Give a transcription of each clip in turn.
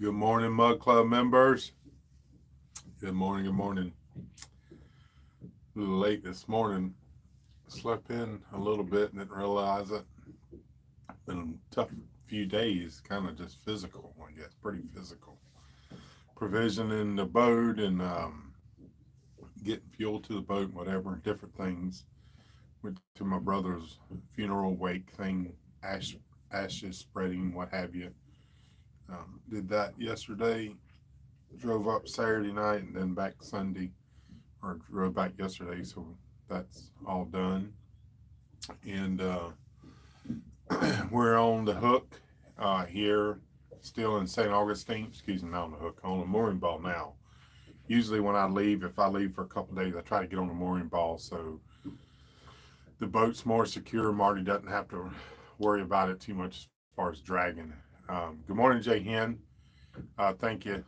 Good morning, Mud Club members. Good morning, good morning. A little late this morning. Slept in a little bit and didn't realize it. Been a tough few days, kind of just physical, I guess, pretty physical. Provisioning the boat and getting fuel to the boat, whatever, different things. Went to my brother's funeral wake thing, ashes spreading, what have you. Did that yesterday. Drove up Saturday night and then back Sunday, or drove back yesterday, so that's all done. And we're on the hook here, still in St. Augustine. Excuse me, not on the hook, on the mooring ball now. Usually when I leave, if I leave for a couple of days, I try to get on the mooring ball so the boat's more secure. Marty doesn't have to worry about it too much as far as dragging. Good morning, Jay Hen. Thank you.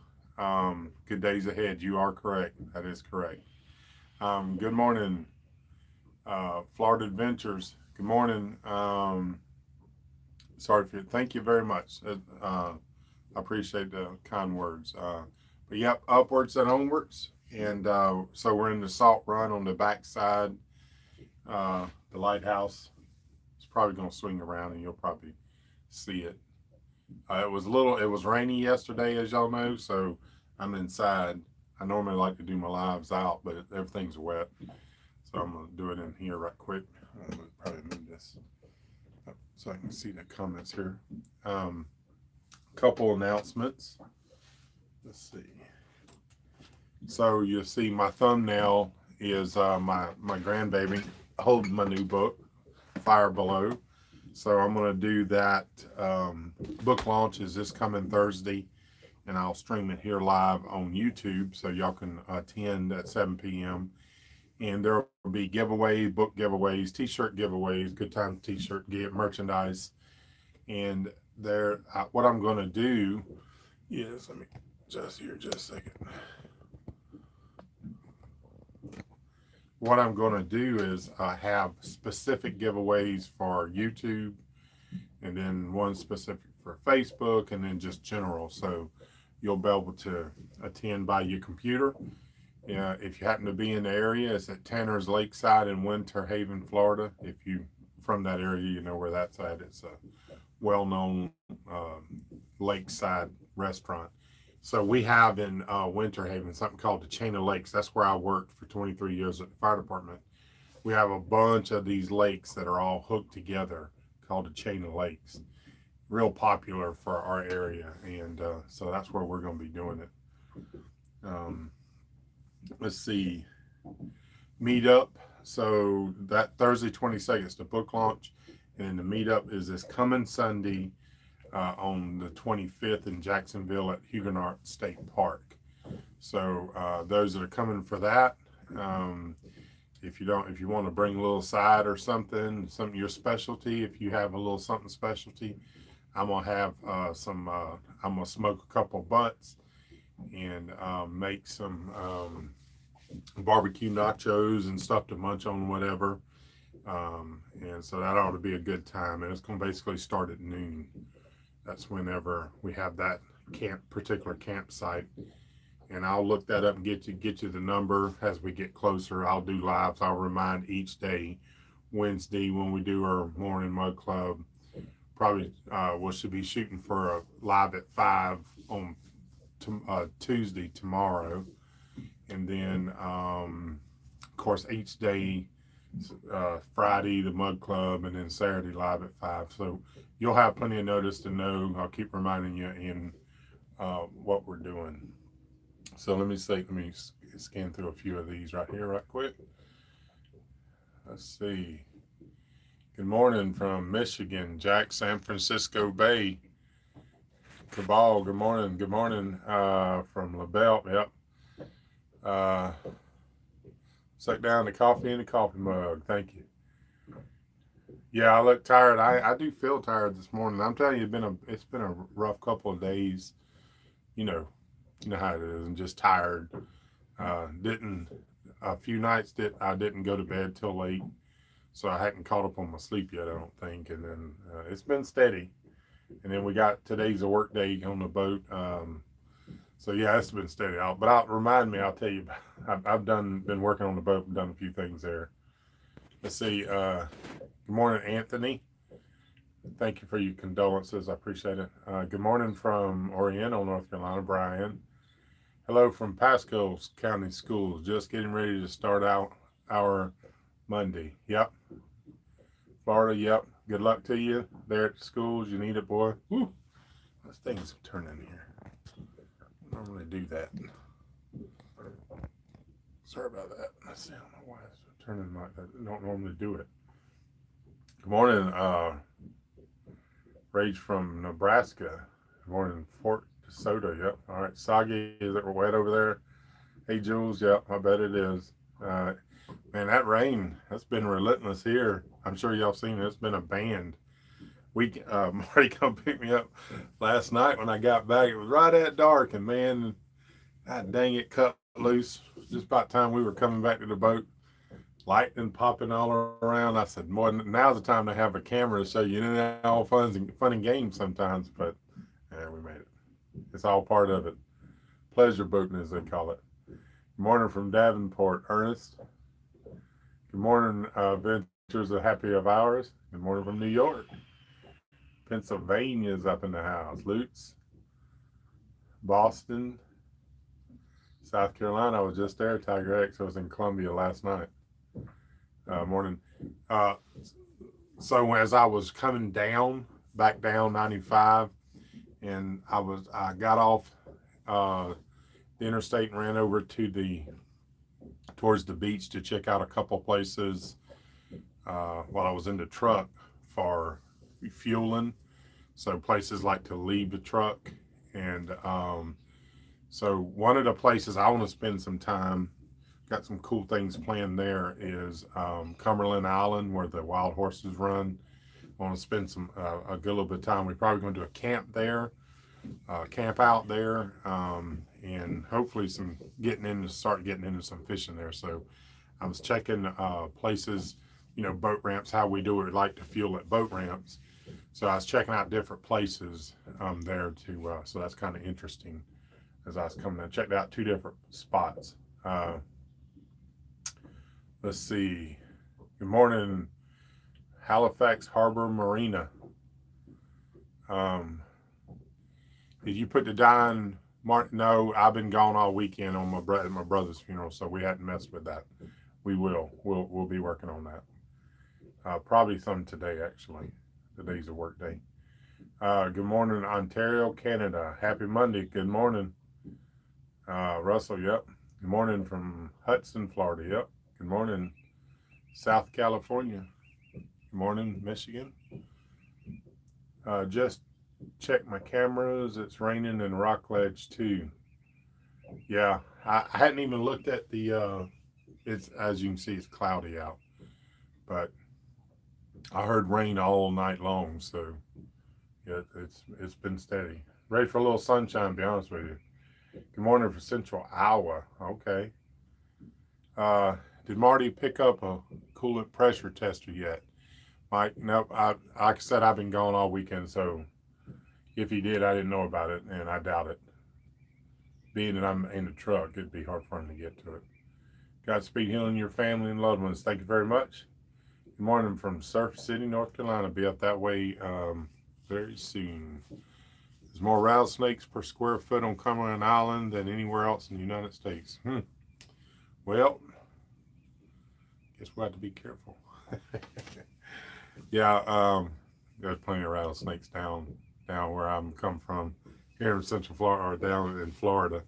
Good days ahead. You are correct. That is correct. Good morning, Florida Adventures. Good morning. Sorry for you. Thank you very much. I appreciate the kind words. But yep, upwards and onwards. And so we're in the salt run on the backside. The lighthouse. It's probably going to swing around and you'll probably see it. It was rainy yesterday, as y'all know, so I'm inside. I normally like to do my lives out, but everything's wet. So I'm going to do it in here right quick. I'm going to probably move this up so I can see the comments here. Couple announcements. Let's see. So you'll see my thumbnail is my grandbaby holding my new book, Fire Below. So I'm going to do that. Book launch is this coming Thursday, and I'll stream it here live on YouTube so y'all can attend at 7 p.m. And there will be giveaways, book giveaways, t-shirt giveaways, good time t-shirt get merchandise. And there, what I'm going to do is, let me just here just a second. What I'm going to do is have specific giveaways for YouTube, and then one specific for Facebook, and then just general. So you'll be able to attend by your computer. If you happen to be in the area, it's at Tanner's Lakeside in Winter Haven, Florida. If you from that area, you know where that's at. It's a well-known lakeside restaurant. So we have in Winter Haven something called the Chain of Lakes. That's where I worked for 23 years at the fire department. We have a bunch of these lakes that are all hooked together called the Chain of Lakes. Real popular for our area. And so that's where we're going to be doing it. Let's see. Meetup. So that Thursday 22nd is the book launch. And then the meetup is this coming Sunday, on the 25th in Jacksonville at Huguenot State Park. So those that are coming for that, if you want to bring a little side or something your specialty, if you have a little something specialty, I'm gonna have I'm gonna smoke a couple butts and make some barbecue nachos and stuff to munch on, whatever. And so that ought to be a good time, and it's gonna basically start at noon. That's whenever we have that particular campsite, and I'll look that up and get you the number as we get closer. I'll do lives. I'll remind each day. Wednesday when we do our morning mud club, probably we should be shooting for a live at 5 on Tuesday tomorrow, and then of course each day. Friday the mud club, and then Saturday live at 5. So you'll have plenty of notice to know. I'll keep reminding you in what we're doing. So let me scan through a few of these right here right quick. Let's see. Good morning from Michigan, Jack, San Francisco Bay. Cabal, good morning. Good morning from LaBelle. Yep. Suck down the coffee in the coffee mug. Thank you. Yeah, I look tired. I do feel tired this morning. I'm telling you, it's been a rough couple of days. You know how it is, and just tired. A few nights I didn't go to bed till late, so I hadn't caught up on my sleep yet, I don't think. And then it's been steady. And then today's a work day on the boat. So yeah, it's been steady out. But remind me, I'll tell you. I've been working on the boat and done a few things there. Let's see. Good morning, Anthony. Thank you for your condolences. I appreciate it. Good morning from Oriental, North Carolina, Brian. Hello from Pasco County Schools. Just getting ready to start out our Monday. Yep. Florida, yep. Good luck to you there at the schools. You need it, boy. Woo. Those things turn in here. I don't normally do that. Sorry about that. Let's see. I don't know why it's turning like that. I don't normally do it. Good morning, Rage from Nebraska. Good morning, Fort DeSoto. Yep. All right. Soggy, is it wet over there? Hey, Jules. Yep. I bet it is. Man, that rain, that's been relentless here. I'm sure y'all seen it. It's been a band. Marty come pick me up last night when I got back. It was right at dark, and man, God dang it, cut loose. Just about time we were coming back to the boat. Lightning popping all around. I said, "More now's the time to have a camera to show you. You know, all fun and games sometimes, but yeah, we made it. It's all part of it. Pleasure boating, as they call it." Good morning from Davenport, Ernest. Good morning, Ventures of Happy of Hours. Good morning from New York. Pennsylvania's up in the house. Lutz, Boston, South Carolina. I was just there. Tiger X. I was in Columbia last night. Morning. So as I was coming back down 95, and I got off the interstate and ran over towards the beach to check out a couple places while I was in the truck for fueling. So places like to leave the truck, and so one of the places I want to spend some time, got some cool things planned there, is Cumberland Island, where the wild horses run. I want to spend a good little bit of time. We're probably going to do a camp out there, and hopefully start getting into some fishing there. So I was checking places, boat ramps, how we do it, like to fuel at boat ramps. So I was checking out different places there too. So that's kind of interesting. As I was coming in, checked out 2 different spots. Let's see. Good morning, Halifax Harbor Marina. Did you put the Don Martin? No, I've been gone all weekend on my brother's funeral, so we hadn't messed with that. We will. We'll be working on that. Probably some today, actually. Today's a work day. Good morning, Ontario, Canada. Happy Monday. Good morning, Russell. Yep. Good morning from Hudson, Florida. Yep. Good morning, South California. Good morning, Michigan. Just check my cameras. It's raining in Rockledge too. Yeah, I hadn't even looked at the. It's, as you can see, it's cloudy out, but I heard rain all night long, so yeah, it's been steady. Ready for a little sunshine, to be honest with you. Good morning for Central Iowa. Okay. Did Marty pick up a coolant pressure tester yet? Mike, nope. Like I said, I've been gone all weekend, so if he did, I didn't know about it, and I doubt it. Being that I'm in the truck, it'd be hard for him to get to it. Godspeed healing your family and loved ones. Thank you very much. Good morning from Surf City, North Carolina. Be up that way very soon. There's more rattlesnakes per square foot on Cumberland Island than anywhere else in the United States. Well, guess we'll have to be careful. Yeah, there's plenty of rattlesnakes down where I'm come from, here in Central Florida, or down in Florida.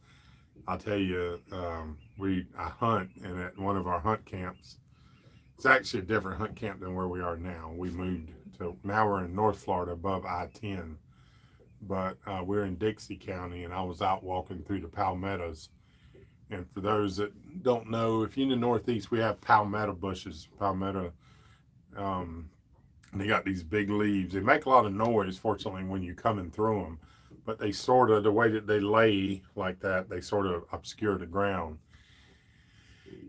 I'll tell you, I hunt, and at one of our hunt camps, it's actually a different hunt camp than where we are now. We moved now we're in North Florida above I-10, but we're in Dixie County, and I was out walking through the palmettos. And for those that don't know, if you're in the Northeast, we have palmetto bushes. Palmetto, they got these big leaves. They make a lot of noise, fortunately, when you're coming through them. But they sort of, the way that they lay like that, they sort of obscure the ground.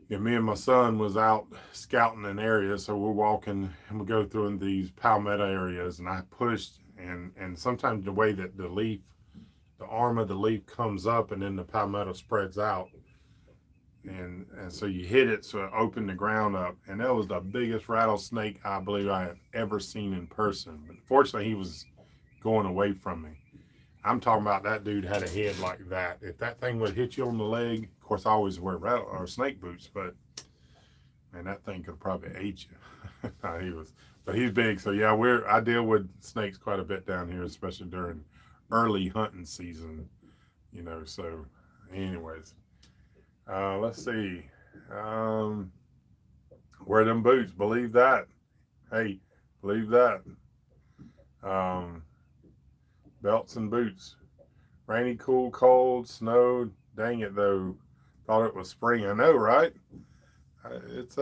And me and my son was out scouting an area, so we're walking, and we go through these palmetto areas, and I pushed, and sometimes the way that the leaf, the arm of the leaf comes up and then the palmetto spreads out. And so you hit it, so it opened the ground up. And that was the biggest rattlesnake I believe I have ever seen in person. But fortunately, he was going away from me. I'm talking about that dude had a head like that. If that thing would hit you on the leg, of course, I always wear snake boots, but man, that thing could probably ate you. But he's big. So yeah, I deal with snakes quite a bit down here, especially during early hunting season. So anyways, let's see. Wear them boots. Believe that. Hey, believe that. Belts and boots. Rainy, cool, cold, snowed. Dang it though. Thought it was spring. I know, right? It's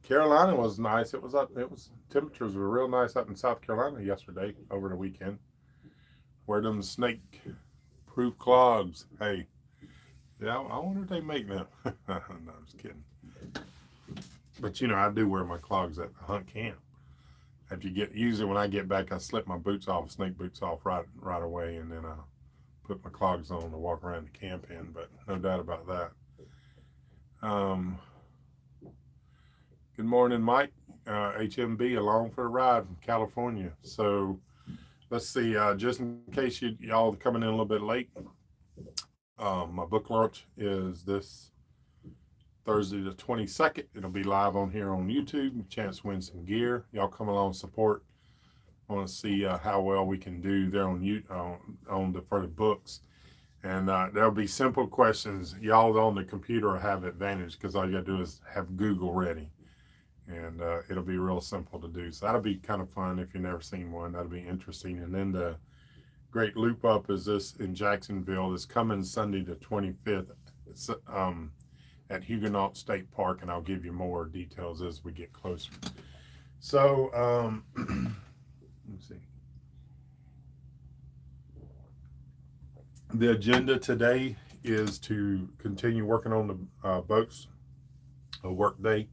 Carolina was nice. Temperatures were real nice up in South Carolina yesterday over the weekend. Wear them snake proof clogs. Hey. Yeah, I wonder if they make them. No, I'm just kidding. But I do wear my clogs at the hunt camp. Usually when I get back, I slip my boots off, snake boots off right away, and then I put my clogs on to walk around the camp in. But no doubt about that. Good morning, Mike. HMB along for the ride from California. So let's see. Just in case y'all coming in a little bit late, my book launch is this Thursday the 22nd. It'll be live on here on YouTube. Chance to win some gear. Y'all come along and support. I want to see how well we can do there for the books. And there'll be simple questions. Y'all on the computer have advantage because all you got to do is have Google ready. And it'll be real simple to do. So that'll be kind of fun if you've never seen one. That'll be interesting. And then the great loop up is this in Jacksonville. It's coming Sunday the 25th. It's at Huguenot State Park, and I'll give you more details as we get closer. So let me see. The agenda today is to continue working on the boats, a work day.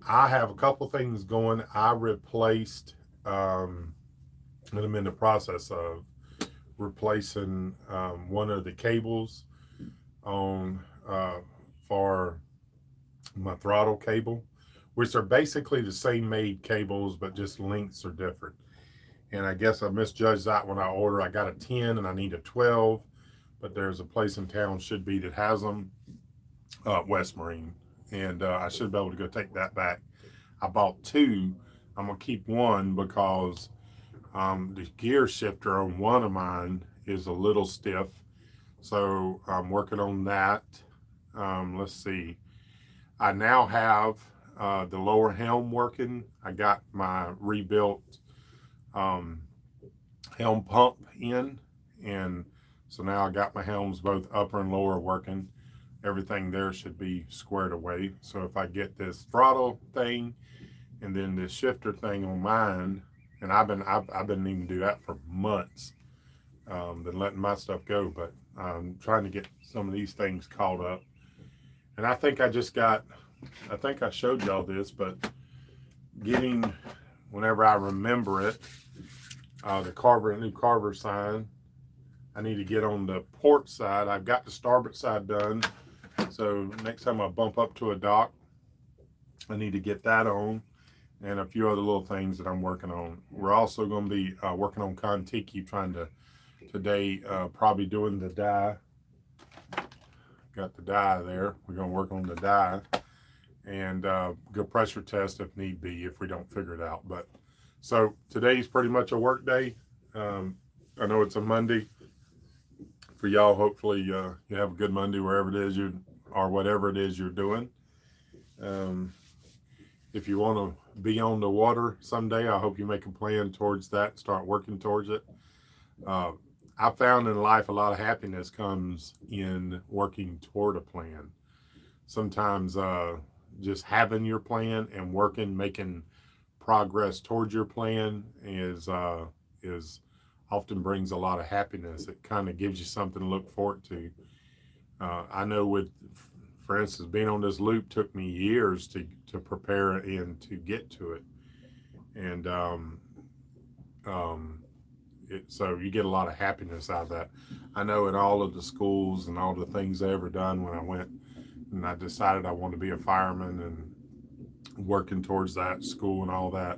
I have a couple things going. I replaced, and I'm in the process of replacing one of the cables on for my throttle cable, which are basically the same made cables, but just lengths are different. And I guess I misjudged that when I ordered. I got a 10 and I need a 12, but there's a place in town that has them, West Marine. And I should be able to go take that back. I bought two. I'm going to keep one because the gear shifter on one of mine is a little stiff. So I'm working on that. Let's see. I now have the lower helm working. I got my rebuilt helm pump in. And so now I got my helms both upper and lower working. Everything there should be squared away. So if I get this throttle thing and then this shifter thing on mine, and I've been needing to do that for months, been letting my stuff go, but I'm trying to get some of these things caught up. And I think I showed y'all this, but whenever I remember it, the new carver sign, I need to get on the port side. I've got the starboard side done. So next time I bump up to a dock, I need to get that on, and a few other little things that I'm working on. We're also going to be working on Kontiki, today, probably doing the dye. Got the dye there. We're going to work on the dye and go pressure test if need be, if we don't figure it out. But so today's pretty much a work day. I know it's a Monday. For y'all, hopefully you have a good Monday wherever it is whatever it is you're doing. If you want to be on the water someday, I hope you make a plan towards that and start working towards it. I found in life a lot of happiness comes in working toward a plan. Sometimes just having your plan and making progress towards your plan is often brings a lot of happiness. It kind of gives you something to look forward to. I know for instance, being on this loop took me years to prepare and to get to it. And, so you get a lot of happiness out of that. I know in all of the schools and all the things I ever done when I went and I decided I wanted to be a fireman and working towards that school and all that.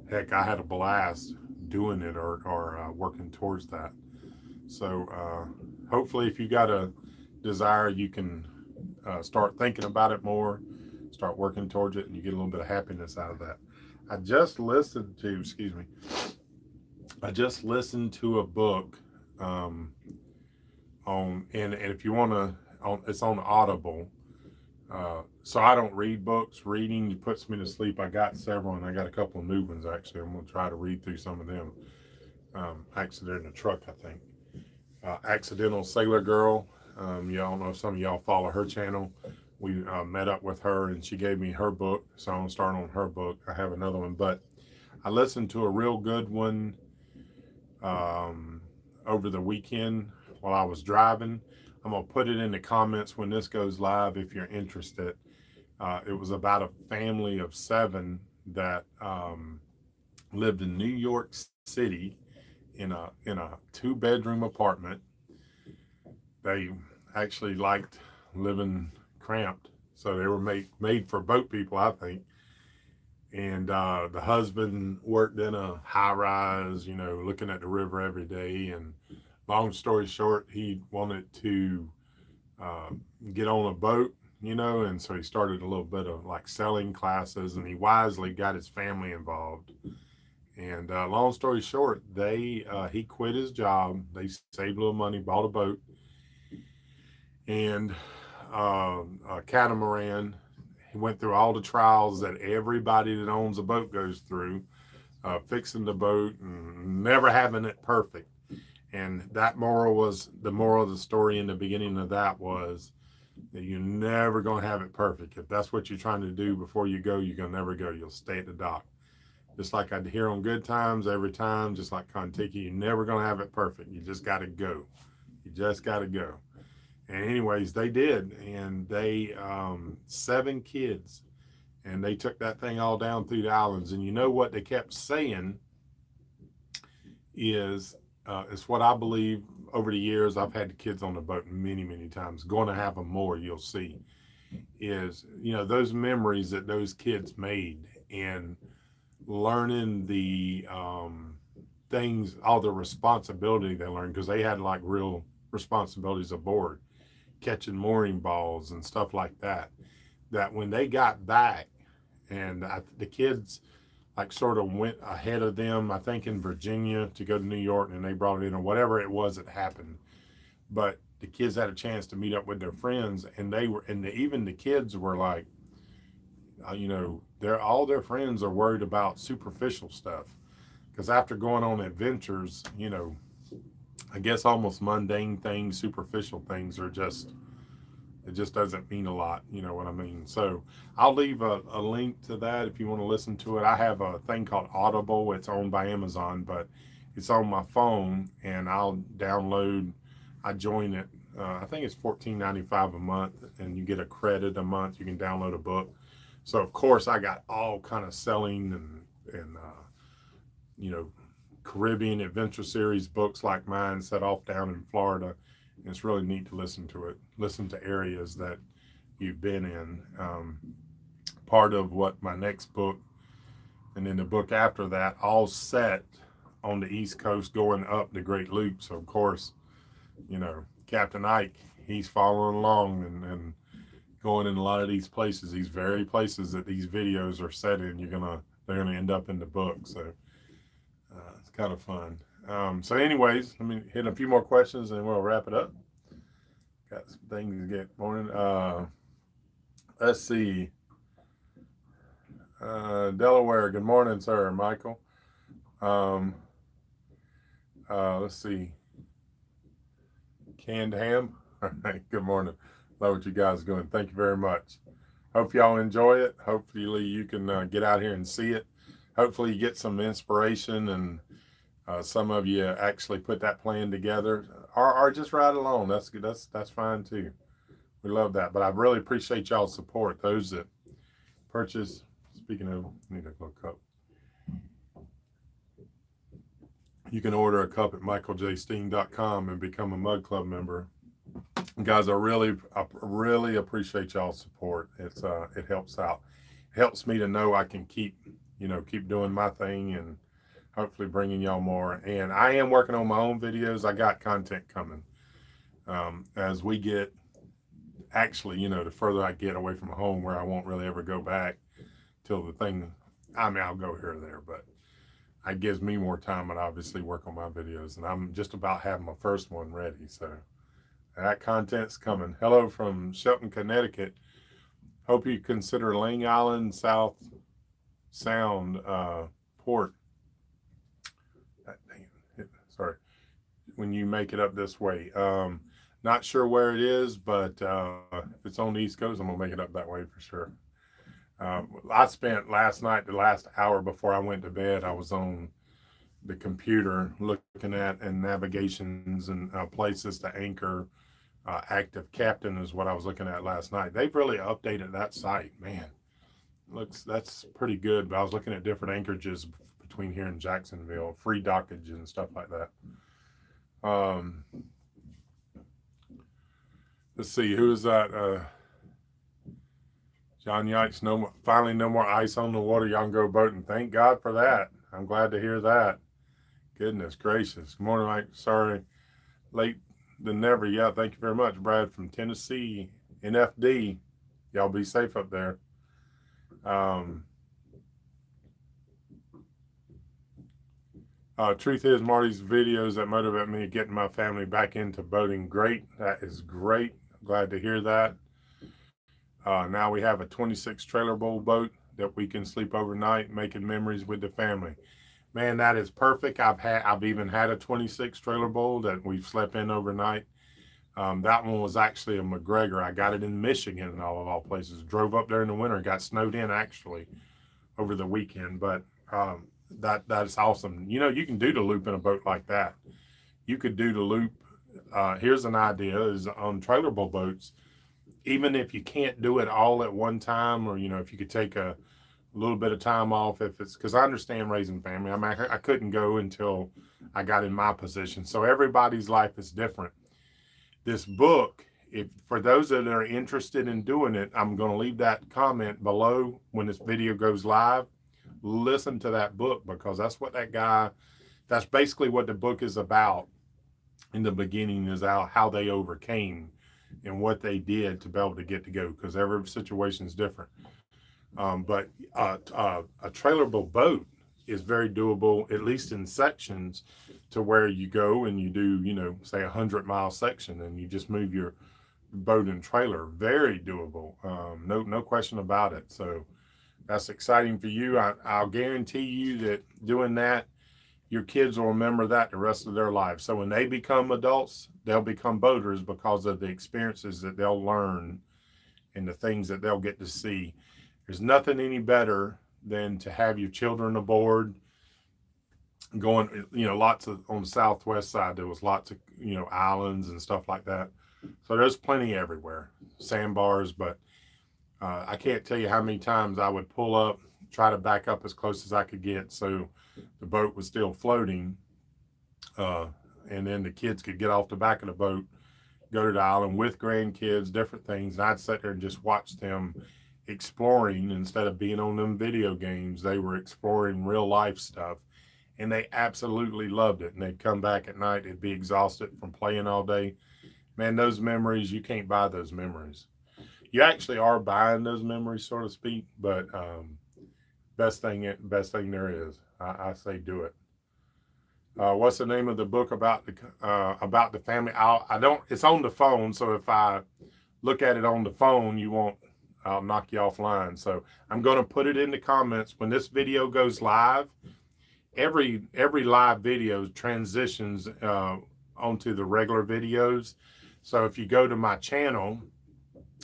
Heck, I had a blast doing it or working towards that. So hopefully, if you got a desire, you can start thinking about it more, start working towards it, and you get a little bit of happiness out of that. I just listened to, excuse me, I just listened to a book and if you want to, it's on Audible. So I don't read books. Reading puts me to sleep. I got several, and I got a couple of new ones actually. I'm gonna try to read through some of them. Accident in the Truck, I think. Accidental Sailor Girl. Y'all know some of y'all follow her channel. We met up with her, and she gave me her book, so I'm gonna start on her book. I have another one, but I listened to a real good one over the weekend while I was driving. I'm gonna put it in the comments when this goes live if you're interested. It was about a family of 7 that lived in New York City in a 2-bedroom apartment. They actually liked living cramped, so they were made for boat people, I think. And the husband worked in a high rise, looking at the river every day. And long story short, he wanted to get on a boat, and so he started a little bit of like selling classes, and he wisely got his family involved. And long story short, he quit his job. They saved a little money, bought a boat, and a catamaran. He went through all the trials that everybody that owns a boat goes through, fixing the boat and never having it perfect. And that the moral of the story in the beginning of that was that you're never going to have it perfect. If that's what you're trying to do before you go, you're going to never go. You'll stay at the dock. Just like I hear on Good Times every time, just like Kontiki, you're never going to have it perfect. You just got to go. You just got to go. And anyways, they did. And they, 7 kids. And they took that thing all down through the islands. And you know what they kept saying is, it's what I believe over the years. I've had the kids on the boat many, many times. Going to have them more, you'll see. Is, those memories that those kids made and learning the things, all the responsibility they learned, because they had like real responsibilities aboard, catching mooring balls and stuff like that. That when they got back, and the kids like sort of went ahead of them, I think in Virginia to go to New York, and they brought it in or whatever it was that happened. But the kids had a chance to meet up with their friends, and even the kids were like, all their friends are worried about superficial stuff, because after going on adventures, I guess almost mundane things, superficial things it just doesn't mean a lot, you know what I mean? So I'll leave a link to that if you want to listen to it. I have a thing called Audible. It's owned by Amazon, but it's on my phone, and I join it. I think it's $14.95 a month, and you get a credit a month. You can download a book. So of course I got all kind of selling and Caribbean Adventure Series books like mine set off down in Florida. And it's really neat to listen to it. Listen to areas that you've been in. Part of what my next book and then the book after that all set on the East Coast going up the Great Loop. So of course, Captain Ike, he's following along and going in a lot of these places, these very places that these videos are set in. They're gonna end up in the book. So it's kind of fun. So anyways, let me hit a few more questions and we'll wrap it up. Got some things to get morning. Let's see. Delaware, good morning, sir, Michael. Let's see. Canned ham. All right, good morning. Love what you guys are doing. Thank you very much. Hope y'all enjoy it. Hopefully you can get out here and see it. Hopefully you get some inspiration, and some of you actually put that plan together, or just ride along. That's good. That's fine too. We love that. But I really appreciate y'all's support. Those that purchase. Speaking of, I need a little cup. You can order a cup at michaeljsteen.com and become a Mug Club member. Guys, I really appreciate y'all's support. It helps out. It helps me to know I can keep doing my thing and hopefully bringing y'all more. And I am working on my own videos. I got content coming. As we get, actually, the further I get away from home where I won't really ever go back till the thing, I'll go here or there, but it gives me more time and obviously work on my videos. And I'm just about having my first one ready. So that content's coming. Hello from Shelton, Connecticut. Hope you consider Lang Island South Sound port. Sorry, when you make it up this way. Not sure where it is, but if it's on the East Coast, I'm gonna make it up that way for sure. I spent last night, the last hour before I went to bed, I was on the computer looking at and navigations and places to anchor. Active Captain is what I was looking at last night. They've really updated that site, man. That's pretty good. But I was looking at different anchorages between here and Jacksonville, free dockage and stuff like that. Let's see, who is that? John Yikes, finally no more ice on the water. Y'all can go boating. Thank God for that. I'm glad to hear that. Goodness gracious. Good morning, Mike. Sorry, late than never. Yeah, thank you very much, Brad from Tennessee, NFD. Y'all be safe up there. Truth is, Marty's videos that motivate me getting my family back into boating. Great. That is great. Glad to hear that. Now we have a 26 trailer bowl boat that we can sleep overnight, making memories with the family. Man, that is perfect. I've even had a 26 trailer bowl that we've slept in overnight. That one was actually a McGregor. I got it in Michigan, of all places. Drove up there in the winter, got snowed in actually over the weekend. But that's awesome. You can do the loop in a boat like that. You could do the loop. Here's an idea: is on trailer bowl boats. Even if you can't do it all at one time, or if you could take a little bit of time off, if it's because I understand raising family. I mean, I couldn't go until I got in my position. So everybody's life is different. This book, for those that are interested in doing it, I'm going to leave that comment below when this video goes live. Listen to that book, because that's basically what the book is about. In the beginning is how they overcame and what they did to be able to get to go, because every situation is different. But a trailerable boat is very doable, at least in sections, to where you go and you do, say 100-mile section, and you just move your boat and trailer. Very doable. No question about it. So that's exciting for you. I'll guarantee you that doing that, your kids will remember that the rest of their lives. So when they become adults, they'll become boaters because of the experiences that they'll learn and the things that they'll get to see. There's nothing any better than to have your children aboard going, lots of, on the southwest side, there was lots of, islands and stuff like that. So there's plenty everywhere, sandbars, but I can't tell you how many times I would pull up, try to back up as close as I could get so the boat was still floating, and then the kids could get off the back of the boat, go to the island with grandkids, different things, and I'd sit there and just watch them exploring. Instead of being on them video games, they were exploring real life stuff, and they absolutely loved it. And they'd come back at night, they'd be exhausted from playing all day. Man, those memories, you can't buy those memories. You actually are buying those memories, so to speak, but best thing there is. I say do it. What's the name of the book about the family? It's on the phone, so if I look at it on the phone, I'll knock you offline. So I'm going to put it in the comments when this video goes live. Every live video transitions onto the regular videos. So if you go to my channel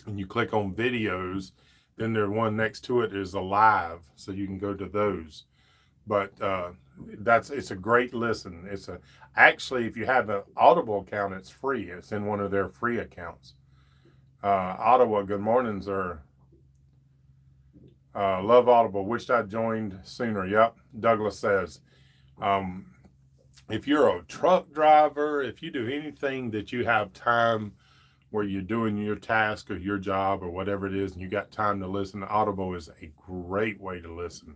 and you click on videos, then there's one next to it is a live, so you can go to those. But it's a great listen. Actually, if you have an Audible account, it's free. It's in one of their free accounts. Ottawa, good morning, sir. Love Audible. Wished I'd joined sooner. Yep, Douglas says. if you're a truck driver, if you do anything that you have time where you're doing your task or your job or whatever it is, and you got time to listen, Audible is a great way to listen.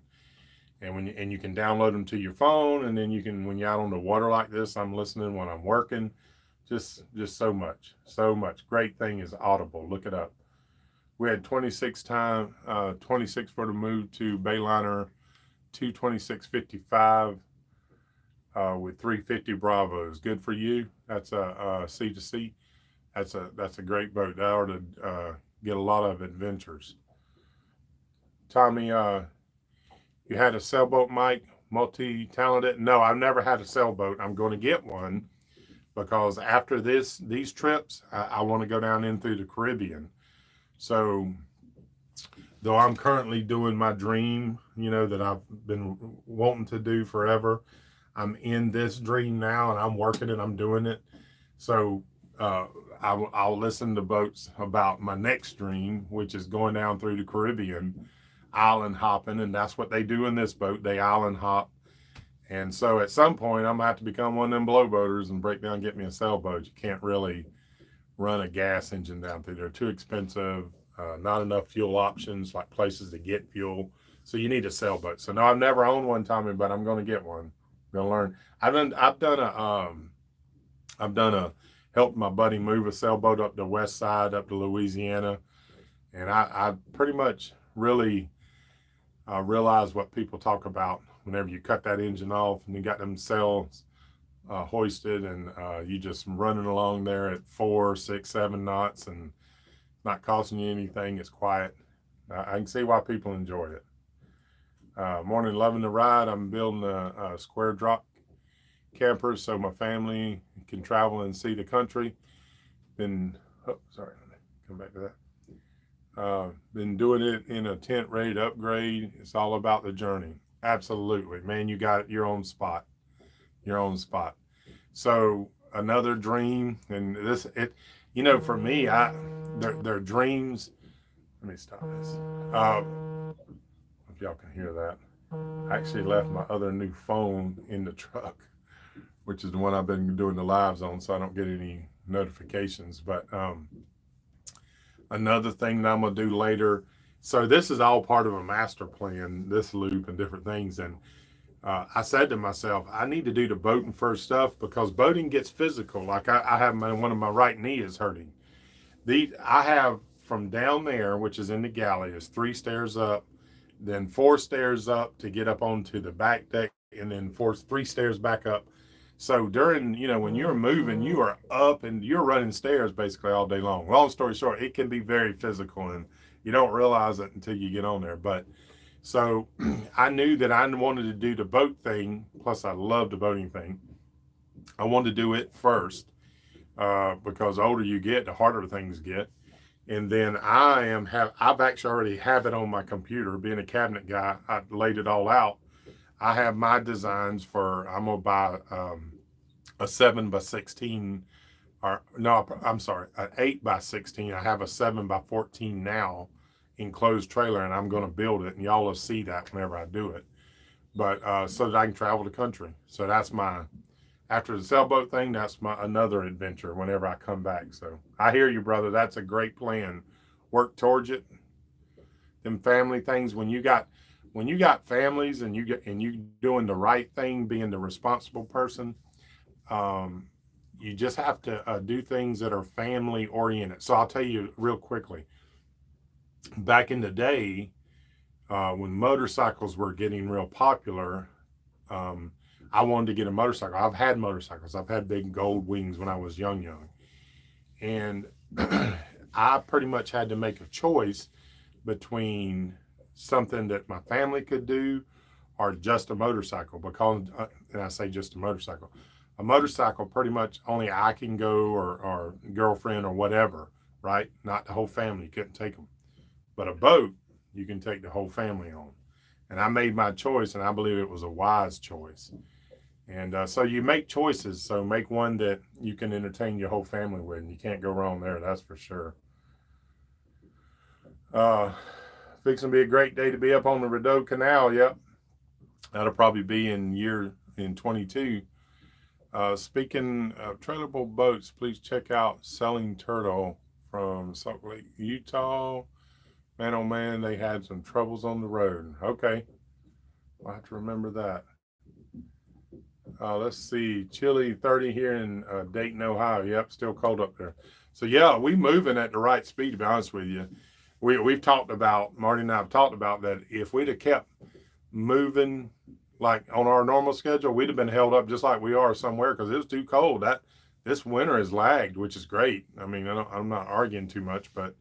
And you can download them to your phone, and then you can, when you're out on the water like this, I'm listening when I'm working. Just so much. Great thing is Audible. Look it up. We had 26 for the move to Bayliner 226.55 with 350 Bravos. Good for you. That's a C to C. That's a great boat. That ought to get a lot of adventures. Tommy, you had a sailboat, Mike, multi-talented? No, I've never had a sailboat. I'm going to get one because after these trips, I want to go down in through the Caribbean. So, though I'm currently doing my dream, that I've been wanting to do forever, I'm in this dream now, and I'm working it. I'm doing it. So, I'll listen to boats about my next dream, which is going down through the Caribbean, island hopping, and that's what they do in this boat. They island hop. And so at some point, I'm going to have to become one of them blow boaters and break down and get me a sailboat. You can't really run a gas engine down through there. Too expensive, not enough fuel options, like places to get fuel. So you need a sailboat. So no, I've never owned one, Tommy, but I'm going to get one. I'm going to learn. I've done a helped my buddy move a sailboat up the west side, up to Louisiana. And I pretty much really realize what people talk about whenever you cut that engine off and you got them sails hoisted, and you just running along there at 4, 6, 7 knots, and not costing you anything. It's quiet. I can see why people enjoy it. Morning, loving the ride. I'm building a square drop camper so my family can travel and see the country. Let me come back to that. Been doing it in a tent ready to upgrade. It's all about the journey. Absolutely, man. You got your own spot. So another dream, and for me, their dreams. Let me stop this. If y'all can hear that, I actually left my other new phone in the truck, which is the one I've been doing the lives on, so I don't get any notifications. But another thing that I'm gonna do later. So this is all part of a master plan, this loop and different things. And I said to myself, I need to do the boating first stuff because boating gets physical. Like I have one of my right knee is hurting. I have from down there, which is in the galley, is 3 stairs up, then 4 stairs up to get up onto the back deck, and then 3 stairs back up. So during, when you're moving, you are up and you're running stairs basically all day long. Long story short, it can be very physical, and you don't realize it until you get on there. But so I knew that I wanted to do the boat thing. Plus, I love the boating thing. I wanted to do it first because the older you get, the harder things get. And then I've actually already have it on my computer. Being a cabinet guy, I laid it all out. I have my designs I'm gonna buy a 7x16, or no, I'm sorry, an 8x16. I have a 7x14 now, enclosed trailer, and I'm gonna build it, and y'all will see that whenever I do it. But so that I can travel the country. So that's after the sailboat thing, that's another adventure whenever I come back. So I hear you, brother. That's a great plan. Work towards it. Them family things, when you got families and you doing the right thing, being the responsible person, you just have to do things that are family oriented. So I'll tell you real quickly. Back in the day, when motorcycles were getting real popular, I wanted to get a motorcycle. I've had motorcycles. I've had big gold wings when I was young. And I pretty much had to make a choice between something that my family could do or just a motorcycle. Because, and I say just a motorcycle pretty much only I can go, or girlfriend or whatever, right? Not the whole family. You couldn't take them. But a boat, you can take the whole family on. And I made my choice, and I believe it was a wise choice. And so you make choices. So make one that you can entertain your whole family with, and you can't go wrong there. That's for sure. Fixing to be a great day to be up on the Rideau Canal. Yep. That'll probably be in 22. Speaking of trailable boats, please check out Selling Turtle from Salt Lake, Utah. Man, oh man, they had some troubles on the road. Okay, I'll have to remember that. Let's see, chilly 30 here in Dayton, Ohio. Yep, still cold up there. So yeah, we moving at the right speed. To be honest with you, we've talked about, Marty and I have talked about that. If we'd have kept moving like on our normal schedule, we'd have been held up just like we are somewhere because it was too cold. That this winter has lagged, which is great. I mean, I'm not arguing too much, but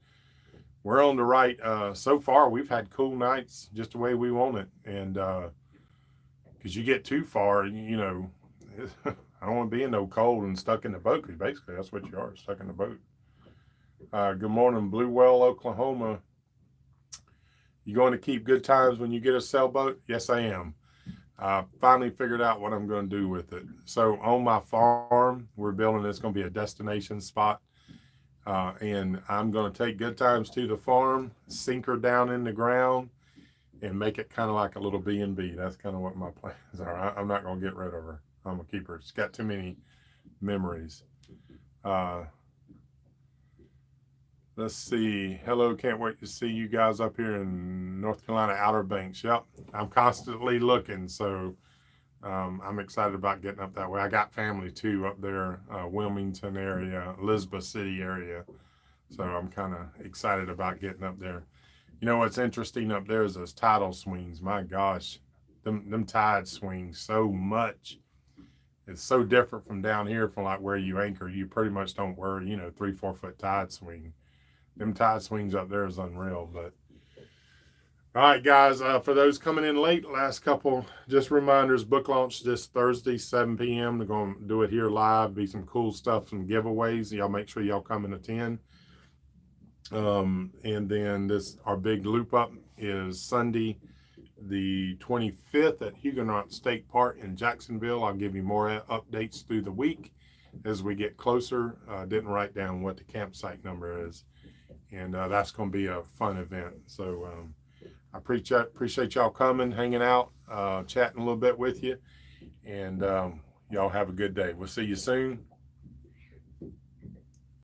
we're on the right. So far, we've had cool nights just the way we want it, and because you get too far, I don't want to be in no cold and stuck in the boat. Because basically, that's what you are, stuck in the boat. Good morning, Blue Well, Oklahoma. You going to keep good times when you get a sailboat? Yes, I am. Finally figured out what I'm going to do with it. So on my farm, we're building, it's going to be a destination spot. And I'm going to take good times to the farm, sink her down in the ground, and make it kind of like a little B&B. That's kind of what my plans are. I'm not going to get rid of her. I'm going to keep her. It's got too many memories. Let's see. Hello, can't wait to see you guys up here in North Carolina, Outer Banks. Yep, I'm constantly looking, so I'm excited about getting up that way. I got family too up there, Wilmington area, Elizabeth City area, so I'm kind of excited about getting up there. You know what's interesting up there is those tidal swings. My gosh, them tide swings so much. It's so different from down here, from like where you anchor. You pretty much don't worry, 3-4 foot tide swing. Them tide swings up there is unreal. But all right, guys, for those coming in late, last couple just reminders. Book launch this Thursday, 7 p.m. They're going to do it here live. Be some cool stuff, some giveaways. Y'all make sure y'all come and attend. And then our big loop up is Sunday, the 25th at Huguenot State Park in Jacksonville. I'll give you more updates through the week as we get closer. Didn't write down what the campsite number is. And that's going to be a fun event. So I appreciate y'all coming, hanging out, chatting a little bit with you. And y'all have a good day. We'll see you soon.